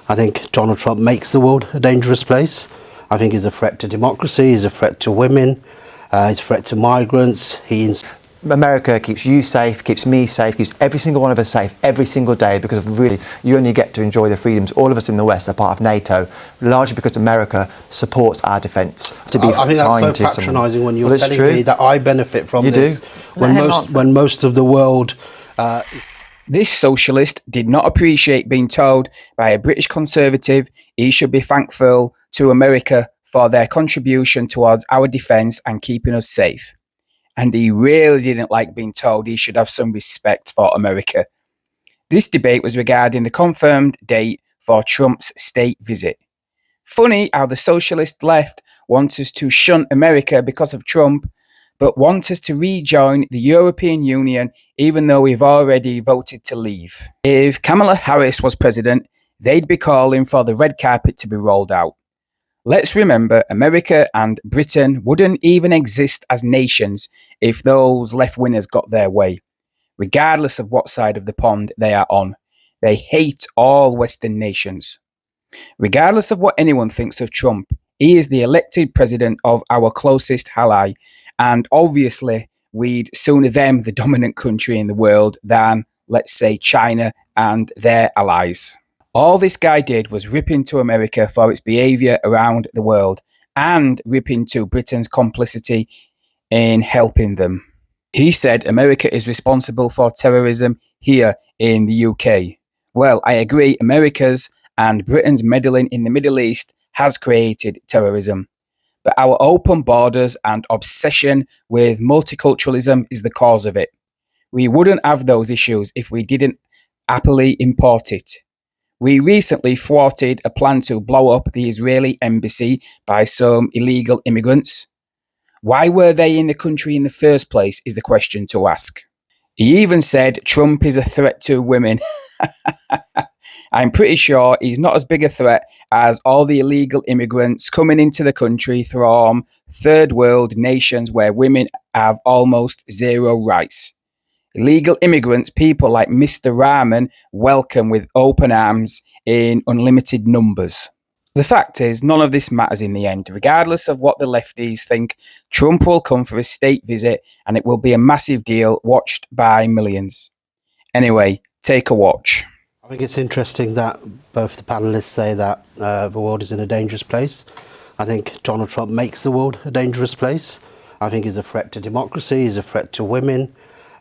I think Donald Trump makes the world a dangerous place. I think he's a threat to democracy, he's a threat to women, he's a threat to migrants. America keeps you safe, keeps me safe, keeps every single one of us safe every single day because of really, you only get to enjoy the freedoms. All of us in the West are part of NATO, largely because America supports our defence. I think that's so patronising when you're telling me that I benefit from this. When most of the world... This socialist did not appreciate being told by a British Conservative he should be thankful to America for their contribution towards our defence and keeping us safe. And he really didn't like being told he should have some respect for America. This debate was regarding the confirmed date for Trump's state visit. Funny how the socialist left wants us to shun America because of Trump, but want us to rejoin the European Union even though we've already voted to leave. If Kamala Harris was president, they'd be calling for the red carpet to be rolled out. Let's remember, America and Britain wouldn't even exist as nations if those left-wingers got their way, regardless of what side of the pond they are on. They hate all Western nations. Regardless of what anyone thinks of Trump, he is the elected president of our closest ally, and obviously we'd sooner them the dominant country in the world than, let's say, China and their allies. All this guy did was rip into America for its behaviour around the world and rip into Britain's complicity in helping them. He said America is responsible for terrorism here in the UK. Well, I agree, America's and Britain's meddling in the Middle East has created terrorism. But our open borders and obsession with multiculturalism is the cause of it. We wouldn't have those issues if we didn't happily import it. We recently thwarted a plan to blow up the Israeli embassy by some illegal immigrants. Why were they in the country in the first place is the question to ask. He even said Trump is a threat to women. I'm pretty sure he's not as big a threat as all the illegal immigrants coming into the country from third world nations where women have almost zero rights. Illegal immigrants, people like Mr. Rahman, welcome with open arms in unlimited numbers. The fact is, none of this matters in the end. Regardless of what the lefties think, Trump will come for a state visit and it will be a massive deal watched by millions. Anyway, take a watch. I think it's interesting that both the panellists say that the world is in a dangerous place. I think Donald Trump makes the world a dangerous place. I think he's a threat to democracy, he's a threat to women,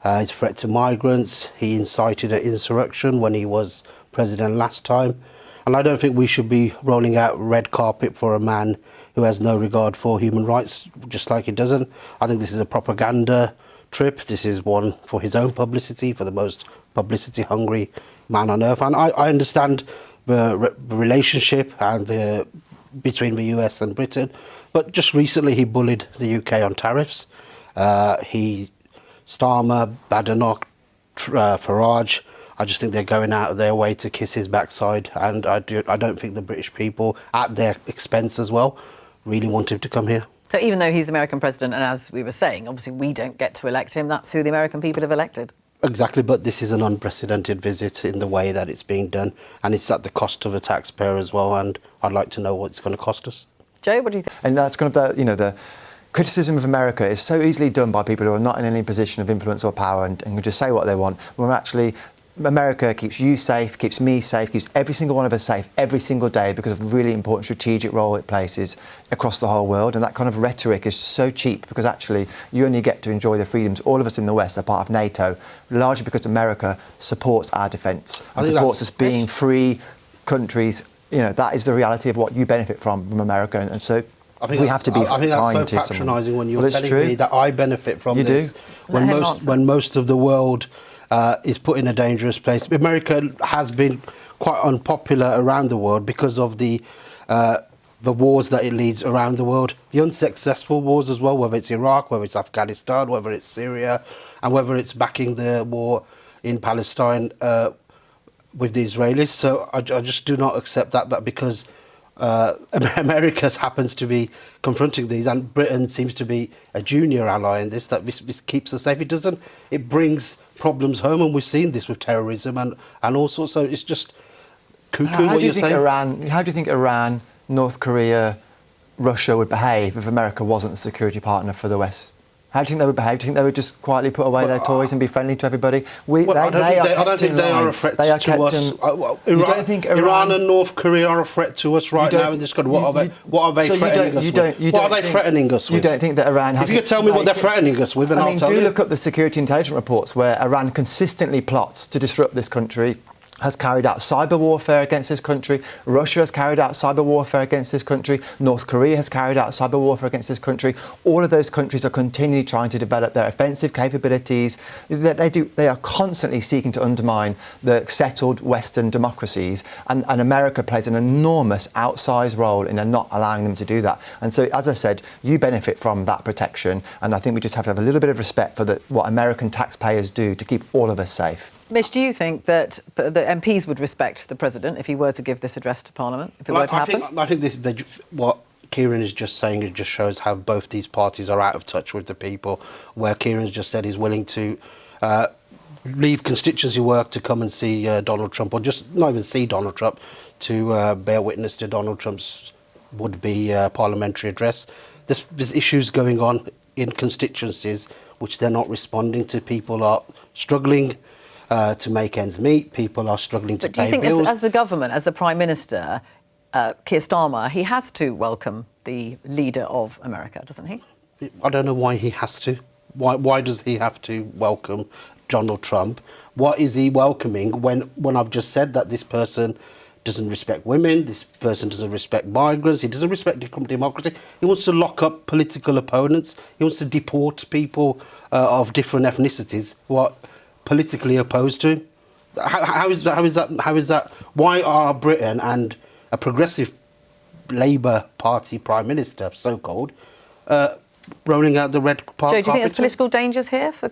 he's a threat to migrants. He incited an insurrection when he was president last time. And I don't think we should be rolling out red carpet for a man who has no regard for human rights, just like he doesn't. I think this is a propaganda trip. This is one for his own publicity, for the most publicity-hungry man on earth. And I understand the relationship and between the US and Britain, but just recently he bullied the UK on tariffs. Starmer, Badenoch, Farage, I just think they're going out of their way to kiss his backside, and I don't think the British people, at their expense as well, really want him to come here. So even though he's the American president, and as we were saying, obviously we don't get to elect him, that's who the American people have elected. Exactly, but this is an unprecedented visit in the way that it's being done, and it's at the cost of a taxpayer as well, and I'd like to know what it's going to cost us. Joe, what do you think? And that's kind of the criticism of America is so easily done by people who are not in any position of influence or power and can just say what they want, when actually America keeps you safe, keeps me safe, keeps every single one of us safe every single day because of the really important strategic role it plays across the whole world. And that kind of rhetoric is so cheap because actually you only get to enjoy the freedoms. All of us in the West are part of NATO, largely because America supports our defence and supports us being free countries. You know, that is the reality of what you benefit from America. And so we have to be I think that's so patronising when you're telling me that I benefit from this. When most of the world is put in a dangerous place. America has been quite unpopular around the world because of the wars that it leads around the world, the unsuccessful wars as well, whether it's Iraq, whether it's Afghanistan, whether it's Syria, and whether it's backing the war in Palestine with the Israelis. So I just do not accept that because America happens to be confronting these, and Britain seems to be a junior ally in this, that this keeps us safe. It brings problems home, and we've seen this with terrorism and all sorts. So it's just cuckoo How what do you you're think saying. How do you think Iran, North Korea, Russia would behave if America wasn't a security partner for the West? How do you think they would behave? Do you think they would just quietly put away their toys and be friendly to everybody? I don't think they are a threat to us. You don't think Iran and North Korea are a threat to us right now in this country? What are they threatening us with? What are they threatening us with? You don't think that Iran has... If you could tell me what they're threatening us with, and I'll tell you. do look up the security intelligence reports where Iran consistently plots to disrupt this country, has carried out cyber warfare against this country. Russia has carried out cyber warfare against this country. North Korea has carried out cyber warfare against this country. All of those countries are continually trying to develop their offensive capabilities. They are constantly seeking to undermine the settled Western democracies, and America plays an enormous outsized role in not allowing them to do that. And so, as I said, you benefit from that protection, and I think we just have to have a little bit of respect for what American taxpayers do to keep all of us safe. Mish, do you think that the MPs would respect the president if he were to give this address to Parliament, if it were to happen? I think what Kieran is just saying, it just shows how both these parties are out of touch with the people, where Kieran's just said he's willing to leave constituency work to come and see Donald Trump, or just not even see Donald Trump, to bear witness to Donald Trump's would-be parliamentary address. There's issues going on in constituencies which they're not responding to. People are struggling to make ends meet. People are struggling to pay bills. But do you think, as the government, as the Prime Minister, Keir Starmer, he has to welcome the leader of America, doesn't he? I don't know why he has to. Why does he have to welcome Donald Trump? What is he welcoming when I've just said that this person doesn't respect women, this person doesn't respect migrants, he doesn't respect democracy. He wants to lock up political opponents. He wants to deport people of different ethnicities who are politically opposed to him. How is that? Why are Britain and a progressive Labour Party Prime Minister, so-called, rolling out the red carpet? Joe, do you think there's political dangers here for